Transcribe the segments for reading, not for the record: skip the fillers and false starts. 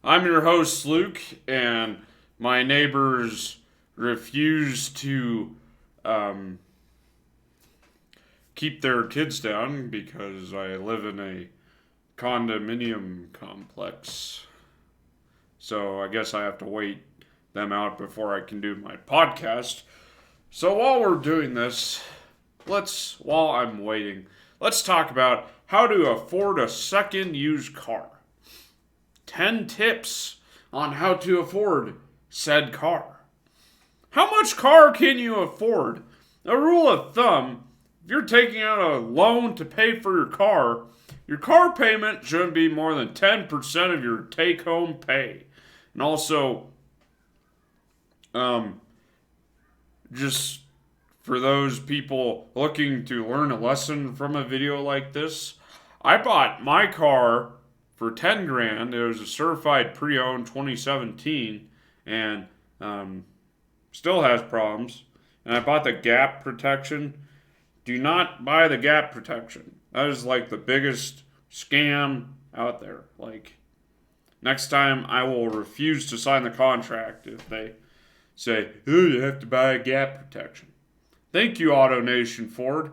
I'm your host, Luke, and my neighbors refuse to keep their kids down because I live in a condominium complex. So I guess I have to wait them out before I can do my podcast. So while we're doing this, while I'm waiting, let's talk about how to afford a second used car. 10 tips on how to afford said car. How much car can you afford? A rule of thumb, if you're taking out a loan to pay for your car payment shouldn't be more than 10% of your take-home pay. And also, just for those people looking to learn a lesson from a video like this, I bought my car for 10 grand. It was a certified pre-owned 2017 and still has problems. And I bought the gap protection. Do not buy the gap protection. That is like the biggest scam out there. Like, next time I will refuse to sign the contract if they say, oh, you have to buy a gap protection. Thank you, AutoNation Ford.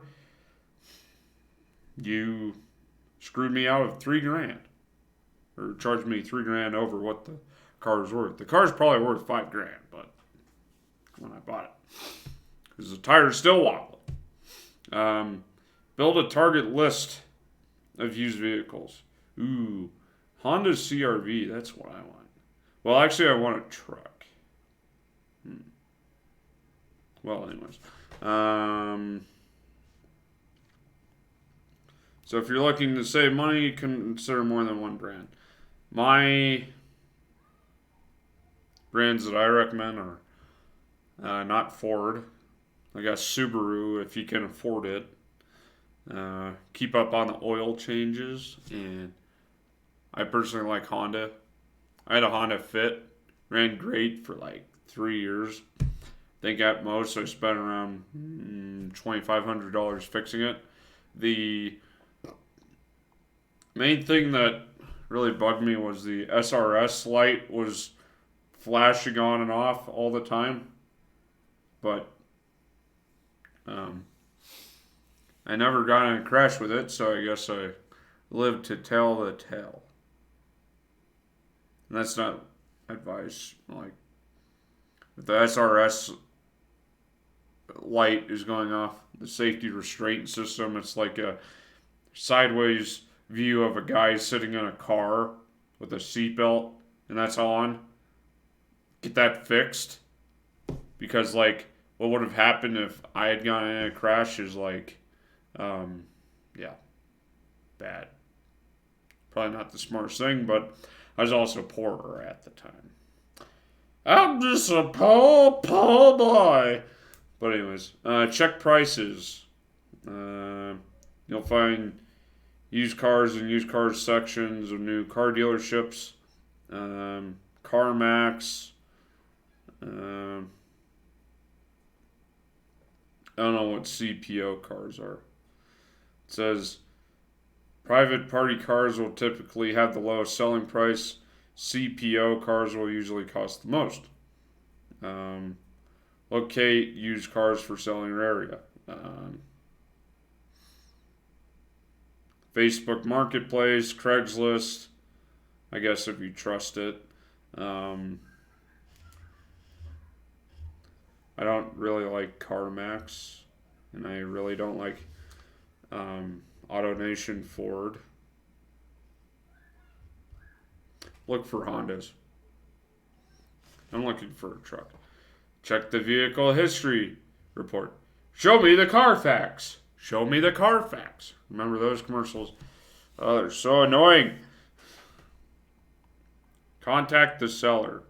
You screwed me out of 3 grand. Or charged me 3 grand over what the car is worth. The car's probably worth 5 grand, but when I bought it, because the tire's still wobbly. Build a target list of used vehicles. Ooh, Honda CRV. That's what I want. Well, actually, I want a truck. Well, anyways. So if you're looking to save money, consider more than 1 brand. My brands that I recommend are not Ford. I guess Subaru if you can afford it. Keep up on the oil changes, and I personally like Honda. I had a Honda Fit, ran great for like 3 years. I think at most I spent around $2,500 fixing it. The main thing that really bugged me was the SRS light was flashing on and off all the time. But I never got in a crash with it, so I guess I lived to tell the tale. And that's not advice. Like, if the SRS light is going off, the safety restraint system, it's like a sideways view of a guy sitting in a car with a seatbelt, and that's on. Get that fixed. Because, like, what would have happened if I had gotten in a crash is, like, bad. Probably not the smartest thing, but I was also poorer at the time. I'm just a poor boy. But anyways, check prices. You'll find used cars and used cars sections of new car dealerships. CarMax. I don't know what CPO cars are. It says private party cars will typically have the lowest selling price. CPO cars will usually cost the most. Locate used cars for sale in your area. Facebook Marketplace, Craigslist, I guess if you trust it. I don't really like CarMax, and I really don't like AutoNation Ford. Look for Hondas. I'm looking for a truck. Check the vehicle history report. Show me the Carfax. Show me the Carfax. Remember those commercials? Oh, they're so annoying. Contact the seller.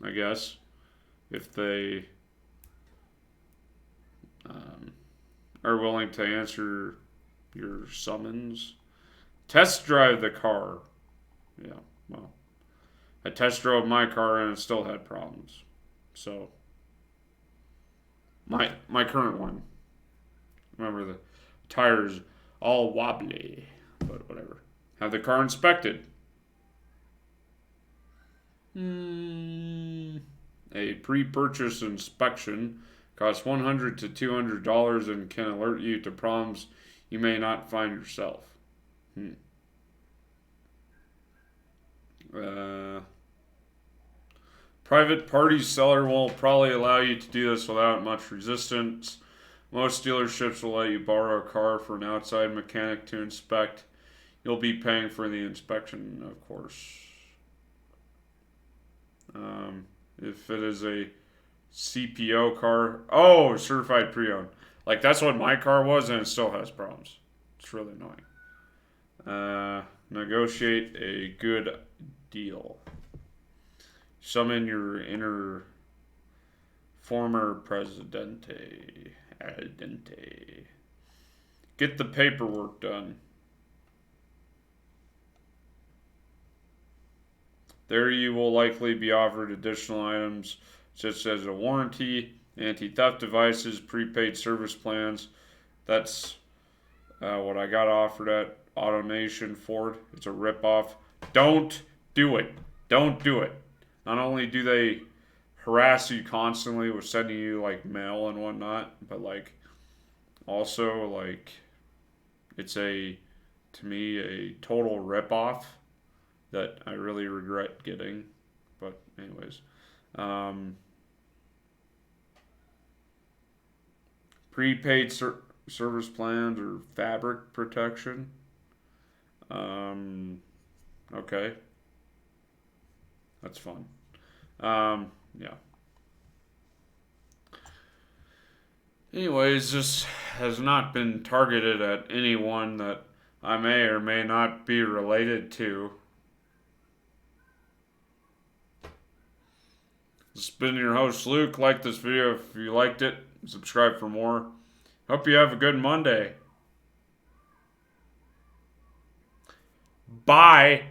I guess if they are willing to answer your summons. Test drive the car. Yeah, well, I test drove my car and it still had problems. So my current one, remember the tires all wobbly. But whatever. Have the car inspected. A pre-purchase inspection costs $100 to $200 and can alert you to problems you may not find yourself. Private party seller will probably allow you to do this without much resistance. Most dealerships will let you borrow a car for an outside mechanic to inspect. You'll be paying for the inspection, of course. If it is a CPO car, certified pre-owned. Like that's what my car was, and it still has problems. It's really annoying. Negotiate a good deal. Summon your inner former presidente. Al dente. Get the paperwork done. There you will likely be offered additional items such as a warranty, anti-theft devices, prepaid service plans. That's what I got offered at AutoNation Ford. It's a ripoff. Don't do it. Don't do it. Not only do they harass you constantly with sending you like mail and whatnot, but like also like it's to me a total ripoff that I really regret getting. But anyways, prepaid service plans or fabric protection. Okay, that's fun. Yeah. Anyways, this has not been targeted at anyone that I may or may not be related to. This has been your host, Luke. Like this video if you liked it. Subscribe for more. Hope you have a good Monday. Bye.